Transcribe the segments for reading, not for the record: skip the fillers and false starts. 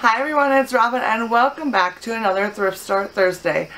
Hi everyone, it's Robin and welcome back to another Thrift Store Thursday.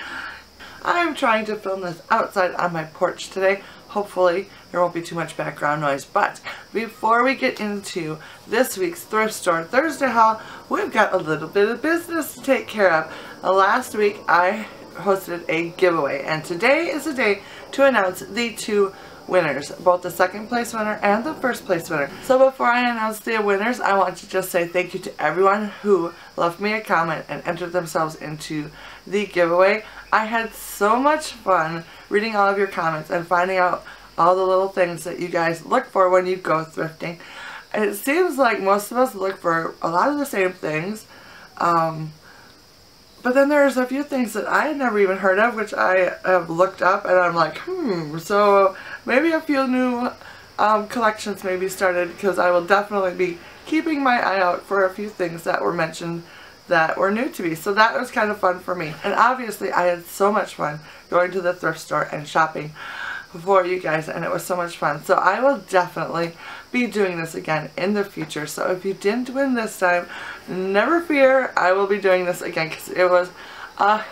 I'm trying to film this outside on my porch today. Hopefully there won't be too much background noise, but before we get into this week's Thrift Store Thursday haul, we've got a little bit of business to take care of. Last week I hosted a giveaway and today is the day to announce the two winners, both the second place winner and the first place winner. So before I announce the winners, I want to just say thank you to everyone who left me a comment and entered themselves into the giveaway. I had so much fun reading all of your comments and finding out all the little things that you guys look for when you go thrifting. It seems like most of us look for a lot of the same things, but then there's a few things that I had never even heard of, which I have looked up, and I'm like, so maybe a few new collections may be started, because I will definitely be keeping my eye out for a few things that were mentioned that were new to me. So that was kind of fun for me. And obviously I had so much fun going to the thrift store and shopping for you guys, and it was so much fun. So I will definitely be doing this again in the future. So if you didn't win this time, never fear, I will be doing this again because it was a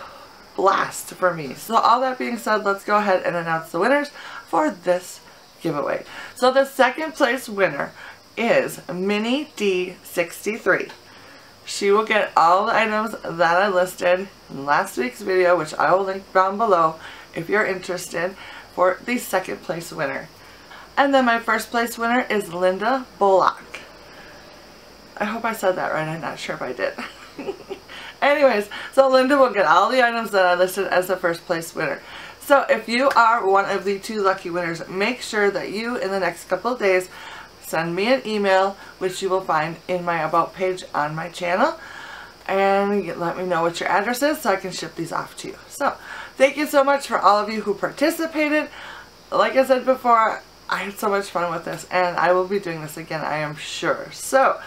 blast for me. So all that being said, let's go ahead and announce the winners for this giveaway. So the second place winner is Minnie D63. She will get all the items that I listed in last week's video, which I will link down below if you're interested, for the second place winner. And then my first place winner is Linda Bullock. I hope I said that right. I'm not sure if I did. Anyways, so Linda will get all the items that I listed as the first place winner. So if you are one of the two lucky winners, make sure that you, in the next couple of days, send me an email, which you will find in my About page on my channel, and let me know what your address is so I can ship these off to you. So thank you so much for all of you who participated. Like I said before, I had so much fun with this, and I will be doing this again, I am sure. So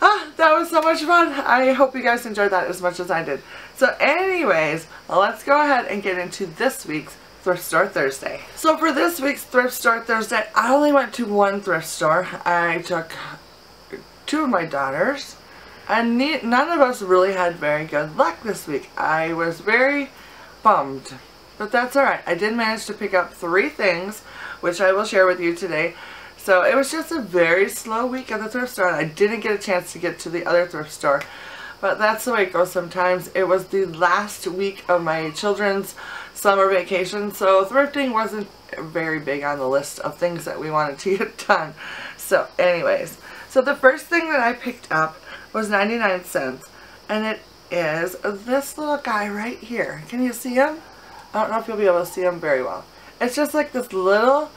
that was so much fun. I hope you guys enjoyed that as much as I did. So anyways, let's go ahead and get into this week's Thrift Store Thursday. So for this week's Thrift Store Thursday, I only went to one thrift store. I took two of my daughters, and none of us really had very good luck this week. I was very bummed, but that's alright. I did manage to pick up 3 things, which I will share with you today. So it was just a very slow week at the thrift store, and I didn't get a chance to get to the other thrift store. But that's the way it goes sometimes. It was the last week of my children's summer vacation, so thrifting wasn't very big on the list of things that we wanted to get done. So anyways, so the first thing that I picked up was 99 cents, and it is this little guy right here. Can you see him? I don't know if you'll be able to see him very well. It's just like this little,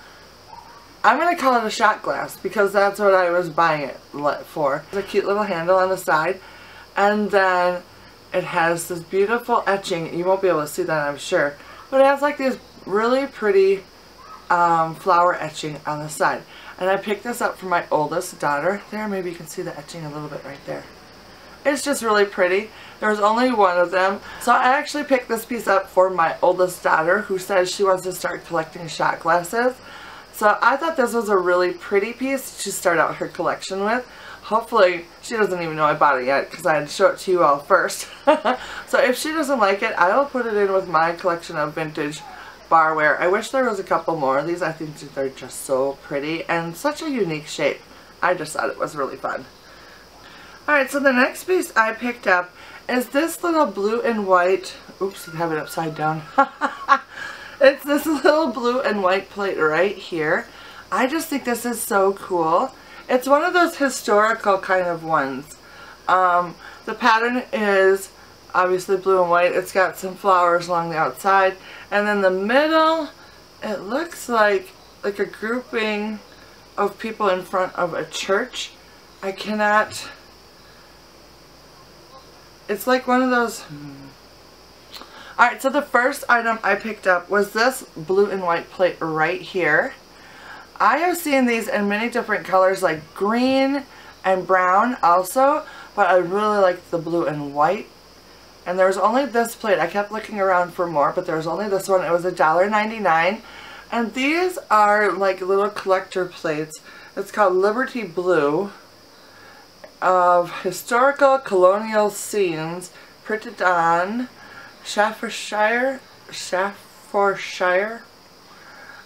I'm going to call it a shot glass because that's what I was buying it for. There's a cute little handle on the side, and then it has this beautiful etching. You won't be able to see that, I'm sure, but it has like this really pretty flower etching on the side. And I picked this up for my oldest daughter. There, maybe you can see the etching a little bit right there. It's just really pretty. There's only one of them. So I actually picked this piece up for my oldest daughter, who says she wants to start collecting shot glasses. So I thought this was a really pretty piece to start out her collection with. Hopefully she doesn't even know I bought it yet, because I had to show it to you all first. So if she doesn't like it, I will put it in with my collection of vintage barware. I wish there was a couple more of these. I think they're just so pretty and such a unique shape. I just thought it was really fun. Alright, so the next piece I picked up is this little blue and white, oops, I have it upside down. It's this little blue and white plate right here. I just think this is so cool. It's one of those historical kind of ones. The pattern is obviously blue and white. It's got some flowers along the outside, and then the middle, it looks like a grouping of people in front of a church. I cannot, it's like one of those. Alright, so the first item I picked up was this blue and white plate right here. I have seen these in many different colors, like green and brown also, but I really like the blue and white. And there was only this plate. I kept looking around for more, but there was only this one. It was $1.99. And these are like little collector plates. It's called Liberty Blue. of historical colonial scenes printed on Staffordshire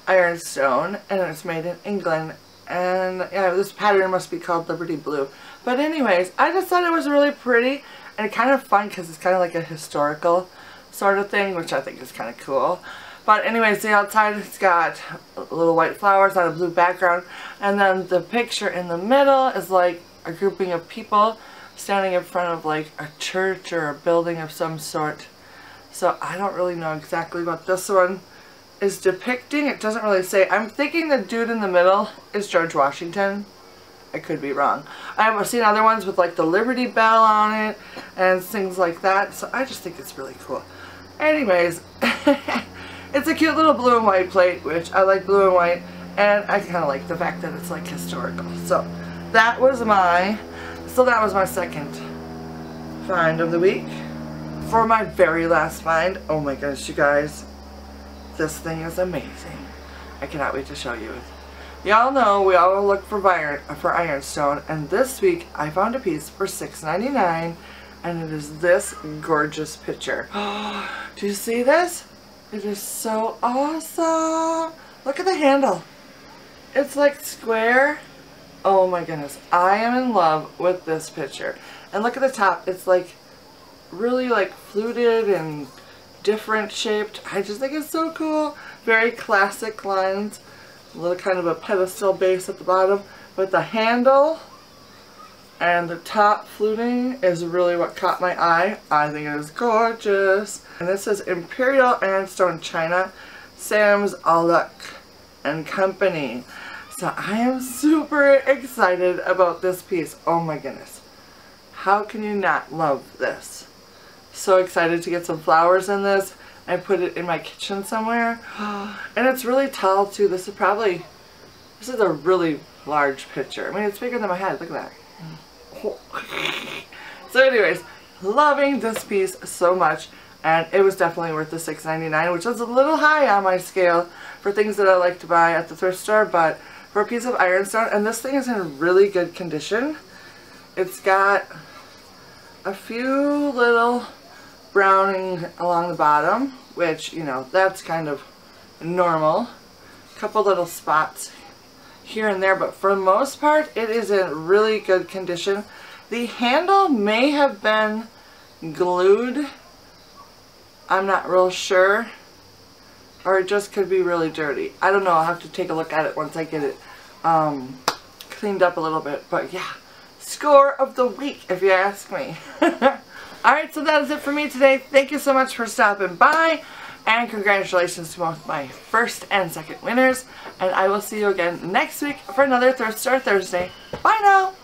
ironstone, and it's made in England. And yeah, this pattern must be called Liberty Blue. But anyways, I just thought it was really pretty and kind of fun because it's kind of like a historical sort of thing, which I think is kind of cool. But anyways, the outside it's got little white flowers on a blue background, and then the picture in the middle is like a grouping of people standing in front of like a church or a building of some sort. So I don't really know exactly what this one is depicting. It doesn't really say. I'm thinking the dude in the middle is George Washington. I could be wrong. I've seen other ones with like the Liberty Bell on it and things like that, so I just think it's really cool. Anyways, it's a cute little blue and white plate, which I like blue and white, and I kind of like the fact that it's like historical. So that was my second find of the week. For my very last find, oh my goodness, you guys, this thing is amazing. I cannot wait to show you it. Y'all know we all look for ironstone, and this week I found a piece for $6.99, and it is this gorgeous picture. Do you see this? It is so awesome. Look at the handle. It's like square. Oh my goodness. I am in love with this picture. And look at the top. It's like really like fluted and different shaped. I just think it's so cool. Very classic lines. A little kind of a pedestal base at the bottom. But the handle and the top fluting is really what caught my eye. I think it is gorgeous. And this is Imperial Ironstone China, Sam's Bullock and Company. So I am super excited about this piece. Oh my goodness. How can you not love this? So excited to get some flowers in this. I put it in my kitchen somewhere. And it's really tall too. This is a really large picture. I mean, it's bigger than my head. Look at that. So anyways, loving this piece so much, and it was definitely worth the $6.99, which was a little high on my scale for things that I like to buy at the thrift store, but for a piece of ironstone, and this thing is in really good condition. It's got a few little browning along the bottom, which, you know, that's kind of normal. A couple little spots here and there, but for the most part it is in really good condition. The handle may have been glued, I'm not real sure, or it just could be really dirty. I don't know, I'll have to take a look at it once I get it cleaned up a little bit. But yeah, score of the week if you ask me. Alright, so that is it for me today. Thank you so much for stopping by. And congratulations to both my first and second winners. And I will see you again next week for another Thrift Store Thursday. Bye now!